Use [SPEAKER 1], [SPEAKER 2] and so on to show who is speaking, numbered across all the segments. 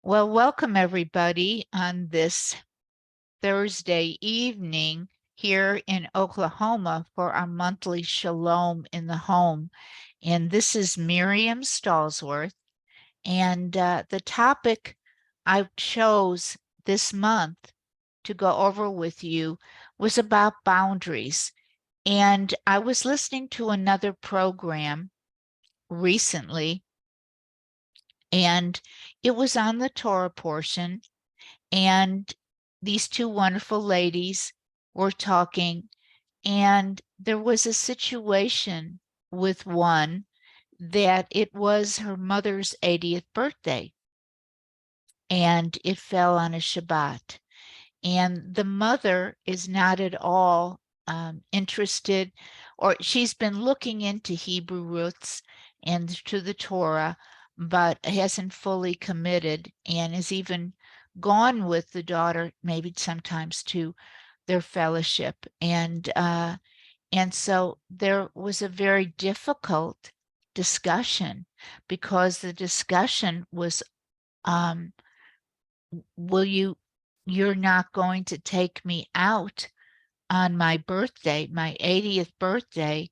[SPEAKER 1] Well, welcome everybody on this Thursday evening here in Oklahoma for our monthly Shalom in the Home. And this is Miriam Stallsworth. And the topic I chose this month to go over with you was about boundaries. And I was listening to another program recently, and it was on the Torah portion. And these two wonderful ladies were talking, and there was a situation with one that it was her mother's 80th birthday, and it fell on a Shabbat. And the mother is not at all interested, or she's been looking into Hebrew roots and to the Torah, but hasn't fully committed, and is even gone with the daughter, maybe sometimes to their fellowship. And so there was a very difficult discussion, because the discussion was, will you're not going to take me out on my birthday, my 80th birthday,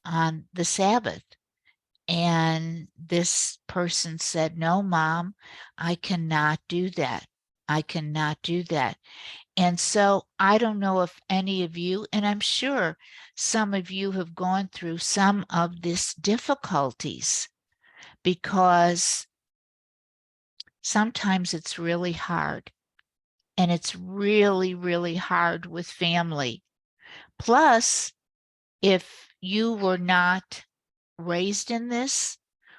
[SPEAKER 1] on the Sabbath? And this person said, no, Mom, I cannot do that. I cannot do that. And so I don't know if any of you, and I'm sure some of you have gone through some of these difficulties, because sometimes it's really hard. And it's really, really hard with family. Plus, if you were not raised in this,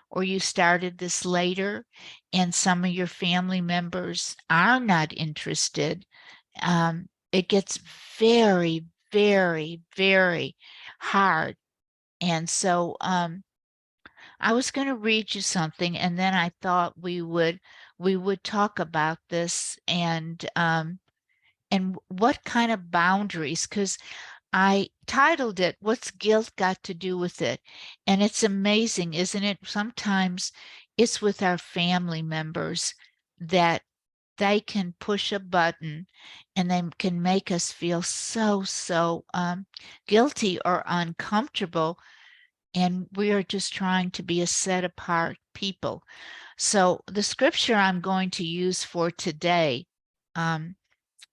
[SPEAKER 1] or you started this later, and some of your family members are not interested, it gets very, very, very hard. And so I was going to read you something, and then I thought we would talk about this, and what kind of boundaries, because I titled it, What's Guilt Got to Do with It? And it's amazing, isn't it? Sometimes it's with our family members that they can push a button and they can make us feel so guilty or uncomfortable. And we are just trying to be a set apart people. So the scripture I'm going to use for today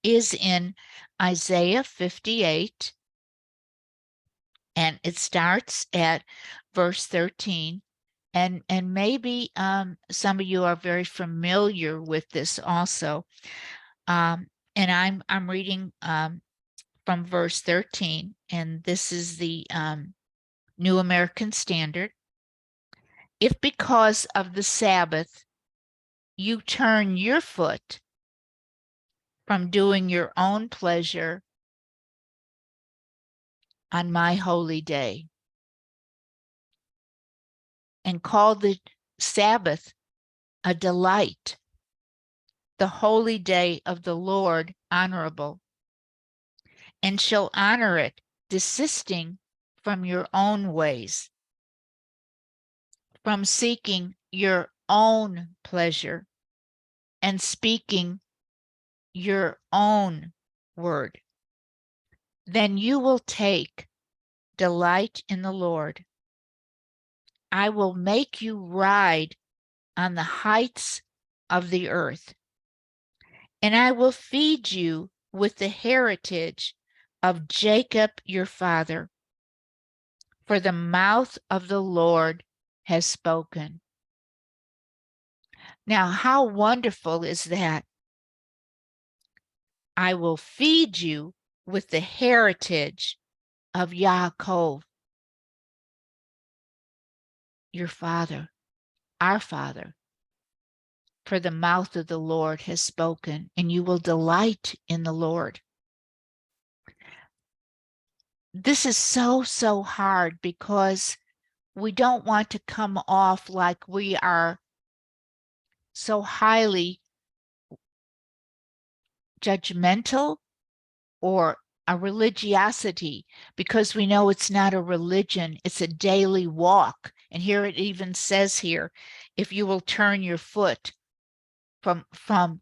[SPEAKER 1] is in Isaiah 58, and it starts at verse 13. And maybe some of you are very familiar with this also. And I'm reading from verse 13, and this is the New American Standard. If because of the Sabbath you turn your foot from doing your own pleasure on my holy day, and call the Sabbath a delight, the holy day of the Lord honorable, and shall honor it, desisting from your own ways, from seeking your own pleasure, and speaking your own word. Then you will take delight in the Lord. I will make you ride on the heights of the earth, and I will feed you with the heritage of Jacob your father, for the mouth of the Lord has spoken. Now, how wonderful is that? I will feed you with the heritage of Yaakov, your father, our father, for the mouth of the Lord has spoken, and you will delight in the Lord. This is so hard, because we don't want to come off like we are so highly judgmental or a religiosity, because we know it's not a religion, it's a daily walk. And here it even says here, if you will turn your foot from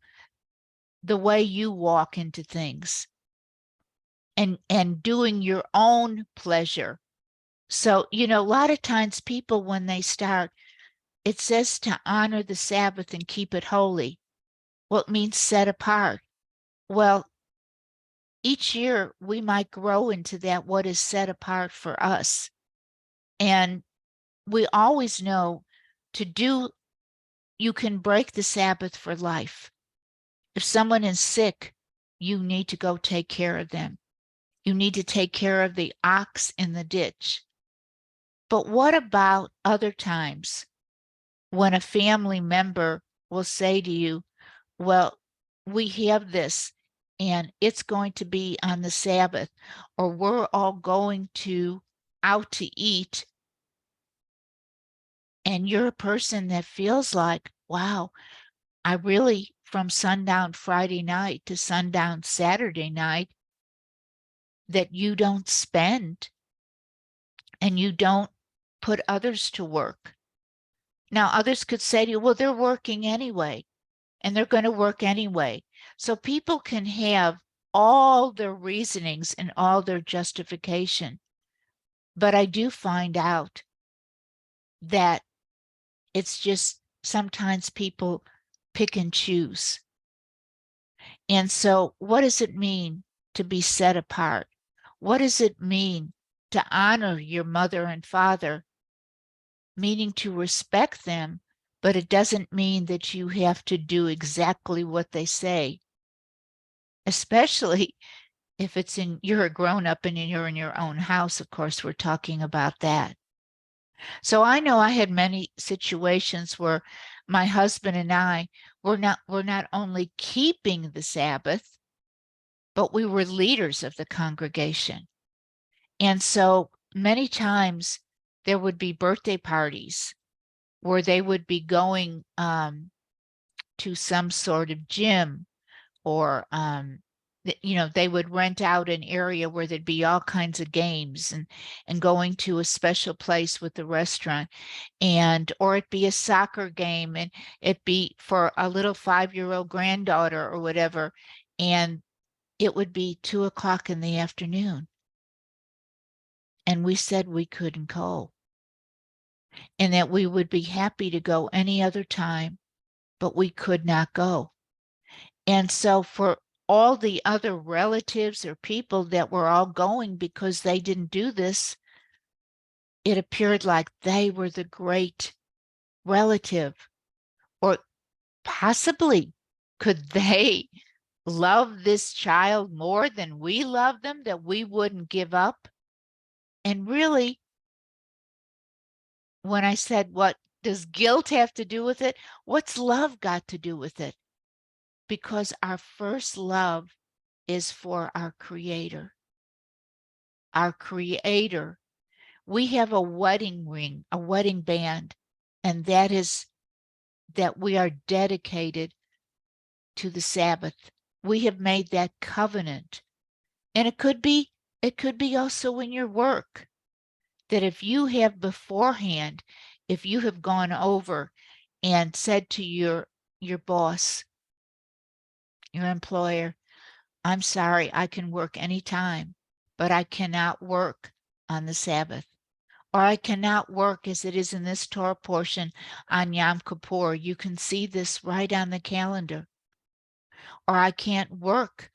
[SPEAKER 1] the way you walk into things and doing your own pleasure. So, a lot of times people, when they start, it says to honor the Sabbath and keep it holy. Well, it means set apart. Well, each year we might grow into that, what is set apart for us. And we always know to do, you can break the Sabbath for life. If someone is sick, you need to go take care of them. You need to take care of the ox in the ditch. But what about other times when a family member will say to you, well, we have this and it's going to be on the Sabbath, or we're all going out to eat. And you're a person that feels like, wow, I really, from sundown Friday night to sundown Saturday night, that you don't spend and you don't put others to work. Now, others could say to you, well, they're working anyway, and they're going to work anyway. So people can have all their reasonings and all their justification. But I do find out that it's just sometimes people pick and choose. And so what does it mean to be set apart? What does it mean to honor your mother and father? Meaning to respect them, but it doesn't mean that you have to do exactly what they say, especially if you're a grown up and you're in your own house. Of course, we're talking about that. So I know I had many situations where my husband and I were not only keeping the Sabbath, but we were leaders of the congregation. And so many times there would be birthday parties where they would be going to some sort of gym, or they would rent out an area where there'd be all kinds of games, and going to a special place with the restaurant, or it be a soccer game, and it be for a little 5-year-old granddaughter or whatever, and it would be 2 o'clock in the afternoon. And we said we couldn't go, and that we would be happy to go any other time, but we could not go. And so for all the other relatives or people that were all going because they didn't do this, it appeared like they were the great relative, or possibly could they love this child more than we love them, that we wouldn't give up? And really, when I said, what does guilt have to do with it? What's love got to do with it? Because our first love is for our Creator. Our Creator. We have a wedding ring, a wedding band, and that is that we are dedicated to the Sabbath. We have made that covenant. And it could be also in your work, that if you have beforehand, if you have gone over and said to your boss, your employer, I'm sorry, I can work anytime, but I cannot work on the Sabbath. Or I cannot work, as it is in this Torah portion, on Yom Kippur. You can see this right on the calendar. Or I can't work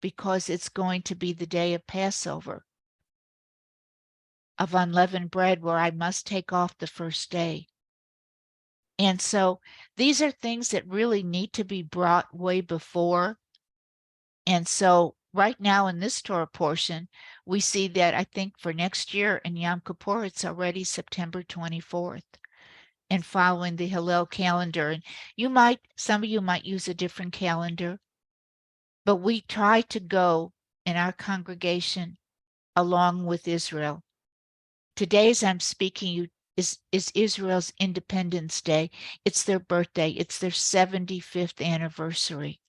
[SPEAKER 1] because it's going to be the day of Passover, of unleavened bread, where I must take off the first day. And so these are things that really need to be brought way before. And so right now in this Torah portion, we see that I think for next year in Yom Kippur, it's already September 24th, and following the Hillel calendar. And some of you might use a different calendar, but we try to go in our congregation along with Israel. Today, as I'm speaking, is Israel's Independence Day. It's their birthday. It's their 75th anniversary.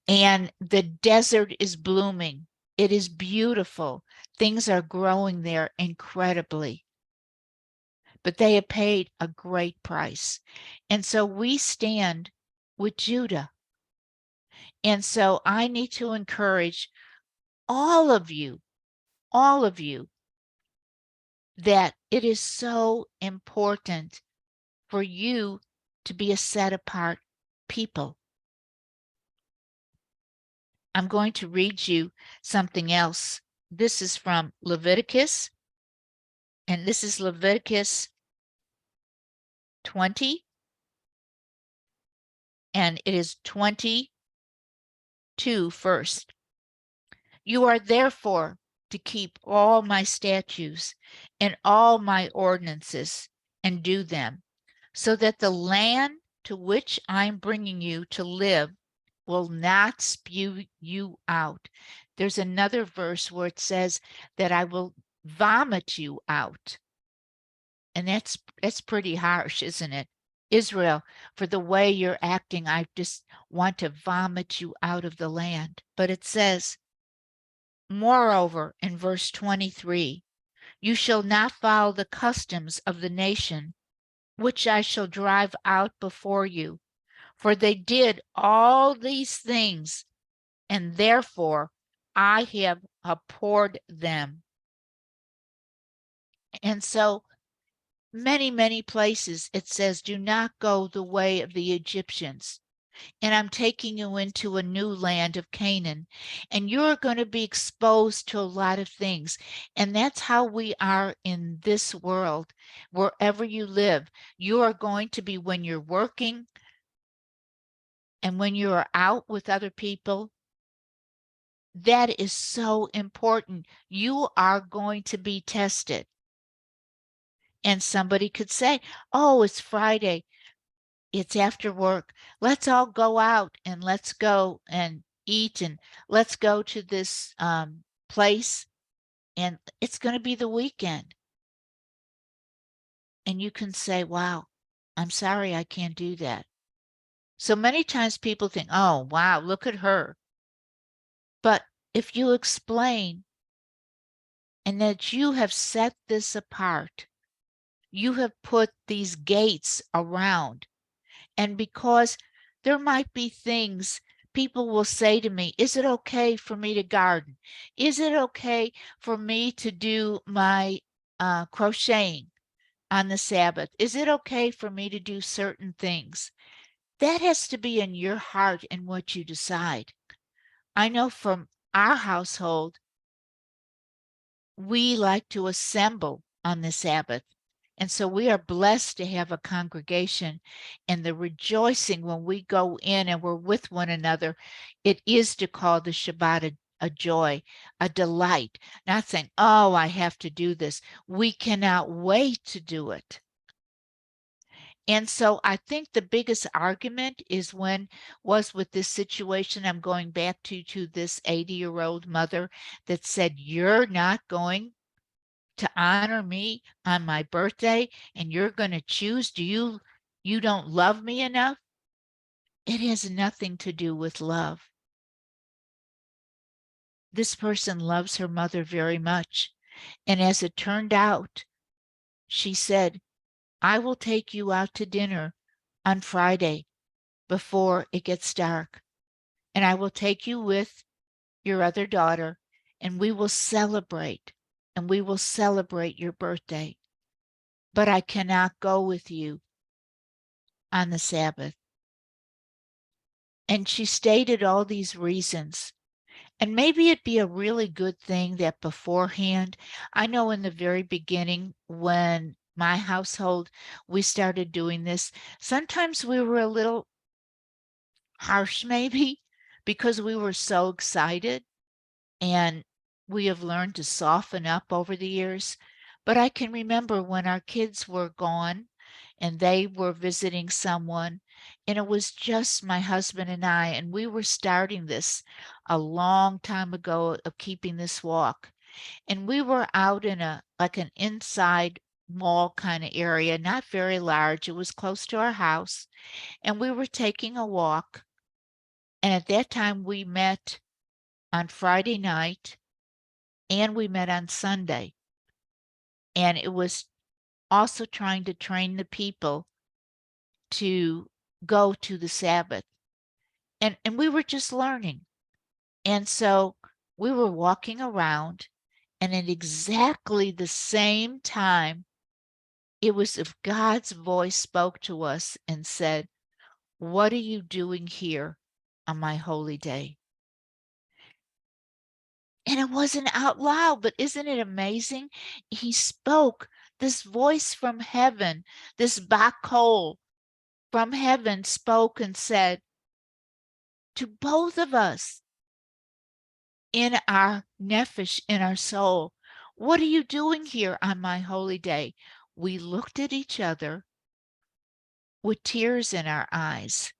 [SPEAKER 1] And the desert is blooming. It is beautiful. Things are growing there incredibly. But they have paid a great price. And so we stand with Judah. And so I need to encourage all of you, that it is so important for you to be a set apart people. I'm going to read you something else. This is from Leviticus, and this is Leviticus 20, and it is 22 first. You are therefore to keep all my statutes and all my ordinances and do them, so that the land to which I'm bringing you to live will not spew you out. There's another verse where it says that I will vomit you out. And that's pretty harsh, isn't it? Israel, for the way you're acting, I just want to vomit you out of the land. But it says, moreover, in verse 23, you shall not follow the customs of the nation, which I shall drive out before you, for they did all these things, and therefore I have abhorred them. And so many places it says, do not go the way of the Egyptians. And I'm taking you into a new land of Canaan, and you're going to be exposed to a lot of things. And that's how we are in this world. Wherever you live, you are going to be, when you're working and when you are out with other people, that is so important. You are going to be tested. And somebody could say, oh, it's Friday. It's after work. Let's all go out and let's go and eat, and let's go to this place, and it's going to be the weekend. And you can say, wow, I'm sorry, I can't do that. So many times people think, oh, wow, look at her. But if you explain and that you have set this apart, you have put these gates around. And because there might be things people will say to me, is it okay for me to garden? Is it okay for me to do my crocheting on the Sabbath? Is it okay for me to do certain things? That has to be in your heart and what you decide. I know from our household, we like to assemble on the Sabbath. And so we are blessed to have a congregation, and the rejoicing when we go in and we're with one another, it is to call the Shabbat a joy, a delight, not saying, oh, I have to do this. We cannot wait to do it. And so I think the biggest argument was with this situation. I'm going back to this 80-year-old mother that said, you're not going to honor me on my birthday, and you're going to choose, you don't love me enough? It has nothing to do with love. This person loves her mother very much. And as it turned out, she said, I will take you out to dinner on Friday before it gets dark. And I will take you with your other daughter, and we will celebrate. And we will celebrate your birthday. But I cannot go with you on the Sabbath. And she stated all these reasons. And maybe it'd be a really good thing that beforehand, I know in the very beginning when my household, we started doing this, sometimes we were a little harsh maybe because we were so excited, and we have learned to soften up over the years. But I can remember when our kids were gone and they were visiting someone, and it was just my husband and I, and we were starting this a long time ago of keeping this walk. And we were out in an inside mall kind of area, not very large. It was close to our house, and we were taking a walk. And at that time we met on Friday night, and we met on Sunday. And it was also trying to train the people to go to the Sabbath. And we were just learning. And so we were walking around, and at exactly the same time, it was if God's voice spoke to us and said, "What are you doing here on my holy day?" And it wasn't out loud, but isn't it amazing? He spoke this voice from heaven, this Bakol from heaven spoke and said to both of us in our nephesh, in our soul, "What are you doing here on my holy day?" We looked at each other with tears in our eyes,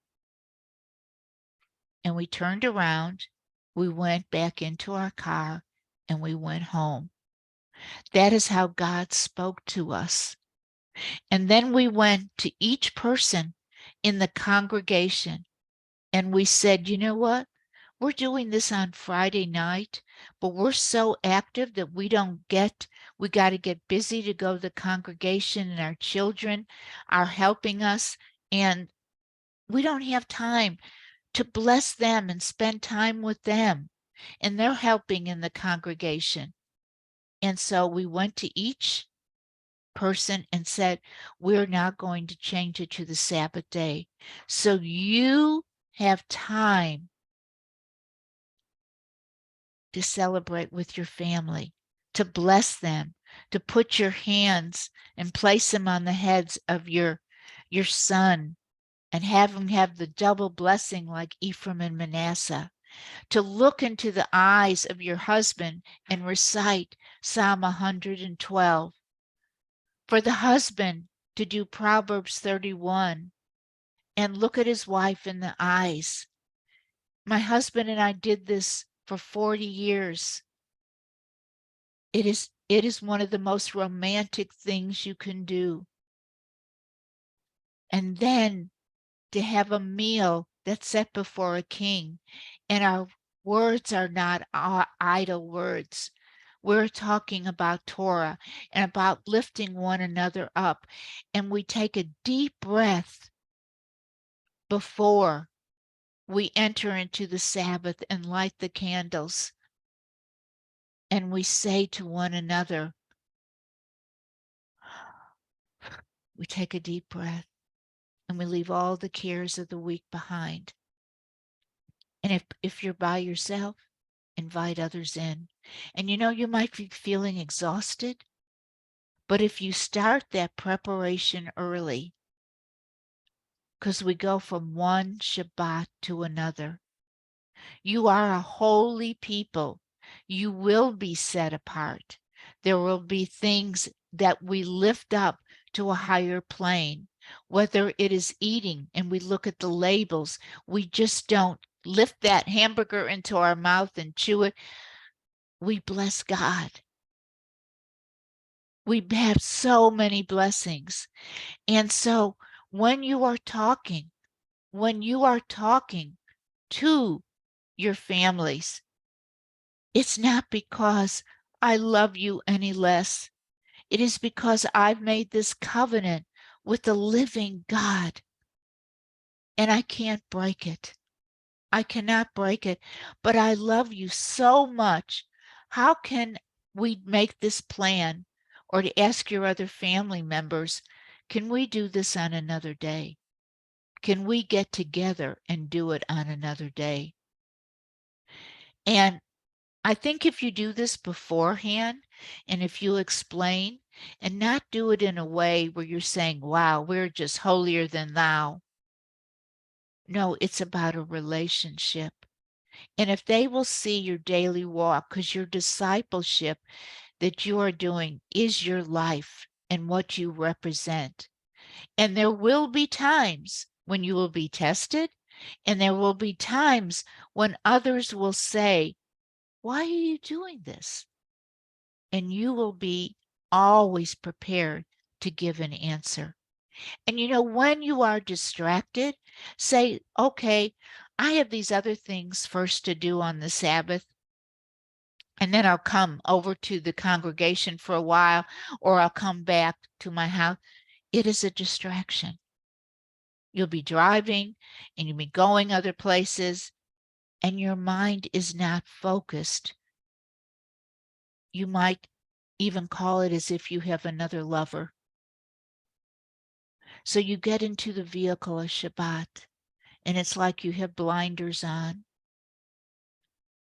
[SPEAKER 1] and we turned around, we went back into our car, and we went home. That is how God spoke to us. And then we went to each person in the congregation and we said, "You know what? We're doing this on Friday night, but we're so active that we got to get busy to go to the congregation, and our children are helping us, and we don't have time to bless them and spend time with them. And they're helping in the congregation." And so we went to each person and said, "We're now going to change it to the Sabbath day. So you have time to celebrate with your family, to bless them, to put your hands and place them on the heads of your son and have him have the double blessing like Ephraim and Manasseh, to look into the eyes of your husband and recite Psalm 112, for the husband to do Proverbs 31 and look at his wife in the eyes. My husband and I did this for 40 years. It is one of the most romantic things you can do. And then to have a meal that's set before a king, and our words are not idle words. We're talking about Torah and about lifting one another up. And we take a deep breath before we enter into the Sabbath and light the candles. And we say to one another, we take a deep breath and we leave all the cares of the week behind. And if you're by yourself, invite others in. And you might be feeling exhausted, but if you start that preparation early, because we go from one Shabbat to another, you are a holy people. You will be set apart. There will be things that we lift up to a higher plane, whether it is eating and we look at the labels. We just don't lift that hamburger into our mouth and chew it. We bless God. We have so many blessings. And so when you are talking to your families, it's not because I love you any less. It is because I've made this covenant with the living God and I can't break it. I cannot break it, but I love you so much. How can we make this plan? Or to ask your other family members, can we do this on another day? Can we get together and do it on another day? And I think if you do this beforehand and if you explain and not do it in a way where you're saying, wow, we're just holier than thou. No, it's about a relationship. And if they will see your daily walk, because your discipleship that you are doing is your life and what you represent. And there will be times when you will be tested, and there will be times when others will say, "Why are you doing this?" And you will be always prepared to give an answer. And when you are distracted, say, "Okay, I have these other things first to do on the Sabbath, and then I'll come over to the congregation for a while, or I'll come back to my house." It is a distraction. You'll be driving and you'll be going other places, and your mind is not focused. You might even call it as if you have another lover. So you get into the vehicle of Shabbat, and it's like you have blinders on.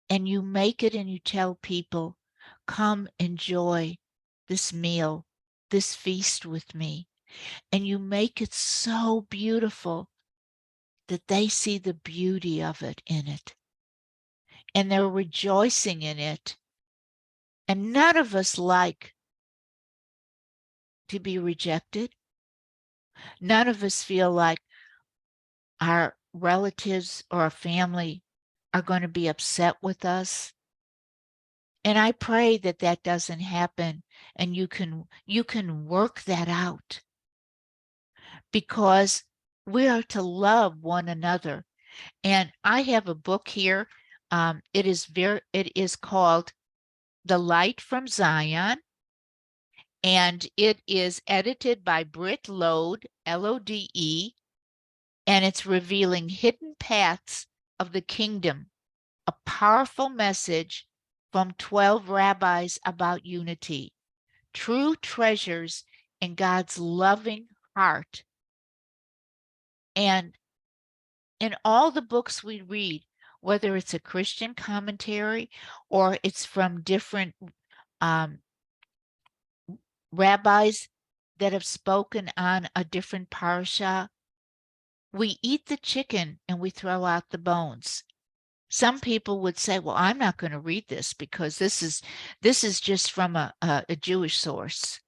[SPEAKER 1] And you make it and you tell people, come enjoy this meal, this feast with me. And you make it so beautiful that they see the beauty of it in it. And they're rejoicing in it. And none of us like to be rejected. None of us feel like our relatives or our family are going to be upset with us. And I pray that that doesn't happen, and you can work that out, because we are to love one another. And I have a book here. It is called The Light from Zion, and it is edited by Britt Lode, Lode, and it's revealing hidden paths of the kingdom, a powerful message from 12 rabbis about unity, true treasures in God's loving heart. And in all the books we read, whether it's a Christian commentary or it's from different rabbis that have spoken on a different parasha, we eat the chicken and we throw out the bones. Some people would say, well, I'm not going to read this because this is just from a Jewish source.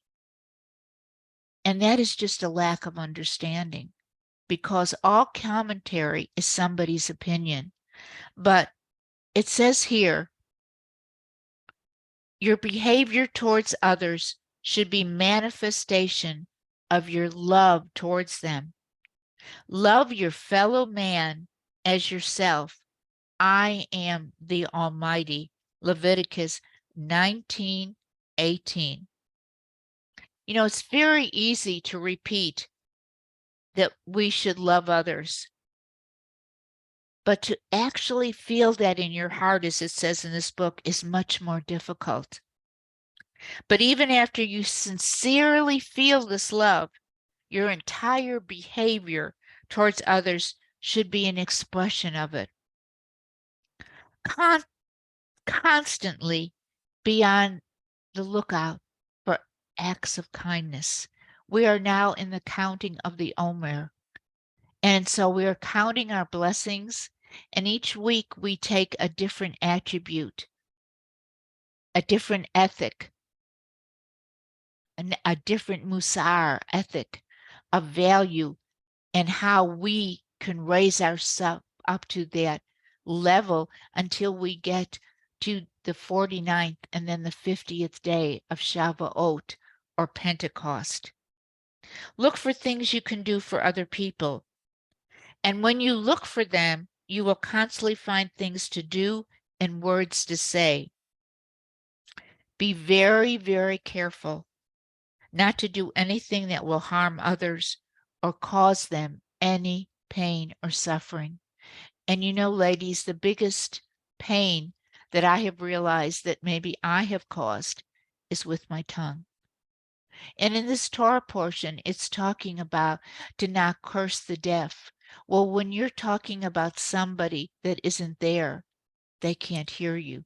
[SPEAKER 1] And that is just a lack of understanding, because all commentary is somebody's opinion. But it says here, your behavior towards others should be manifestation of your love towards them. Love your fellow man as yourself. I am the Almighty. Leviticus 19:18. You know, it's very easy to repeat that we should love others, but to actually feel that in your heart, as it says in this book, is much more difficult. But even after you sincerely feel this love, your entire behavior towards others should be an expression of it. Constantly be on the lookout for acts of kindness. We are now in the counting of the Omer. And so we are counting our blessings, and each week we take a different attribute, a different ethic, a different musar ethic of value, and how we can raise ourselves up to that level until we get to the 49th and then the 50th day of Shavuot or Pentecost. Look for things you can do for other people. And when you look for them, you will constantly find things to do and words to say. Be very, very careful not to do anything that will harm others or cause them any pain or suffering. And you know, ladies, the biggest pain that I have realized that maybe I have caused is with my tongue. And in this Torah portion, it's talking about to not curse the deaf. Well, when you're talking about somebody that isn't there, they can't hear you.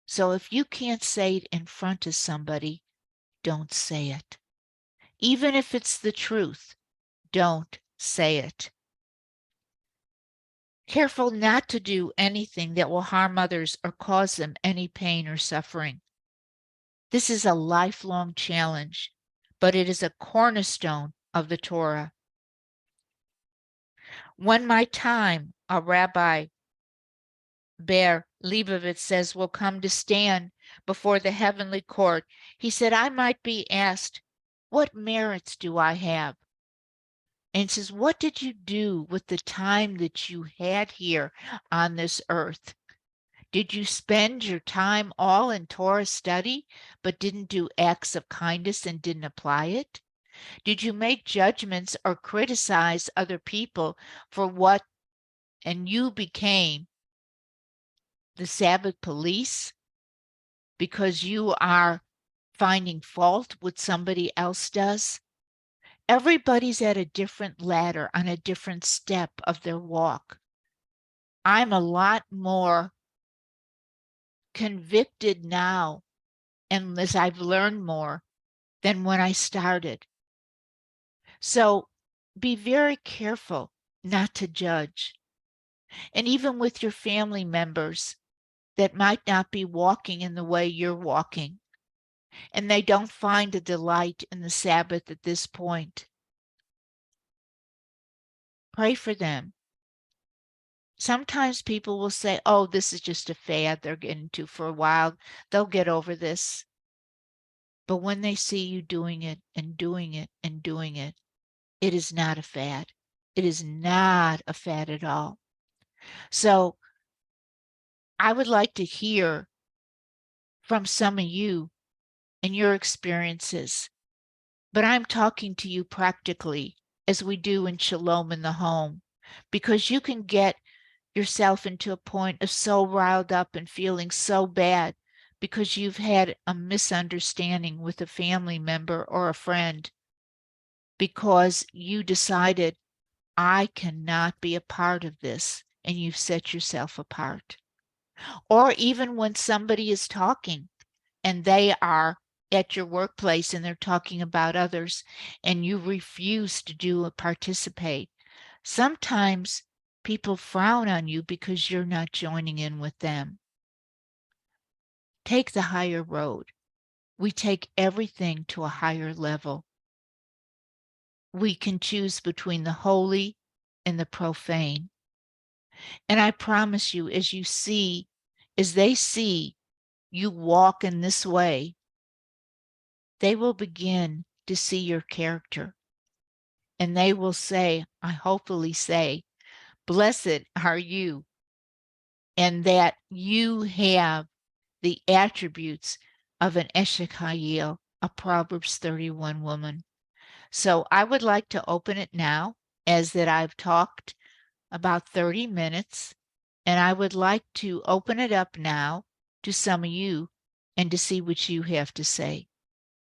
[SPEAKER 1] So if you can't say it in front of somebody, don't say it. Even if it's the truth, don't say it. Careful not to do anything that will harm others or cause them any pain or suffering. This is a lifelong challenge, but it is a cornerstone of the Torah. When my time, a Rabbi Ber Leibovitz says, will come to stand before the heavenly court, he said, I might be asked, what merits do I have? And he says, what did you do with the time that you had here on this earth? Did you spend your time all in Torah study, but didn't do acts of kindness and didn't apply it? Did you make judgments or criticize other people for what, and you became the Sabbath police because you are finding fault what somebody else does? Everybody's at a different ladder on a different step of their walk. I'm a lot more convicted now, and as I've learned more, than when I started. So be very careful not to judge. And even with your family members that might not be walking in the way you're walking, and they don't find a delight in the Sabbath at this point, pray for them. Sometimes people will say, oh, this is just a fad they're getting to for a while. They'll get over this. But when they see you doing it and doing it and doing it, it is not a fad. It is not a fad at all. So I would like to hear from some of you and your experiences, but I'm talking to you practically as we do in Shalom in the Home, because you can get yourself into a point of so riled up and feeling so bad because you've had a misunderstanding with a family member or a friend, because you decided, I cannot be a part of this, and you've set yourself apart. Or even when somebody is talking and they are at your workplace and they're talking about others and you refuse to do or participate. Sometimes people frown on you because you're not joining in with them. Take the higher road. We take everything to a higher level. We can choose between the holy and the profane. And I promise you, as they see you walk in this way, they will begin to see your character. And they will say, I hopefully say, blessed are you, and that you have the attributes of an Eshekayel, a Proverbs 31 woman. So I would like to open it now, as that I've talked about 30 minutes, and I would like to open it up now to some of you and to see what you have to say.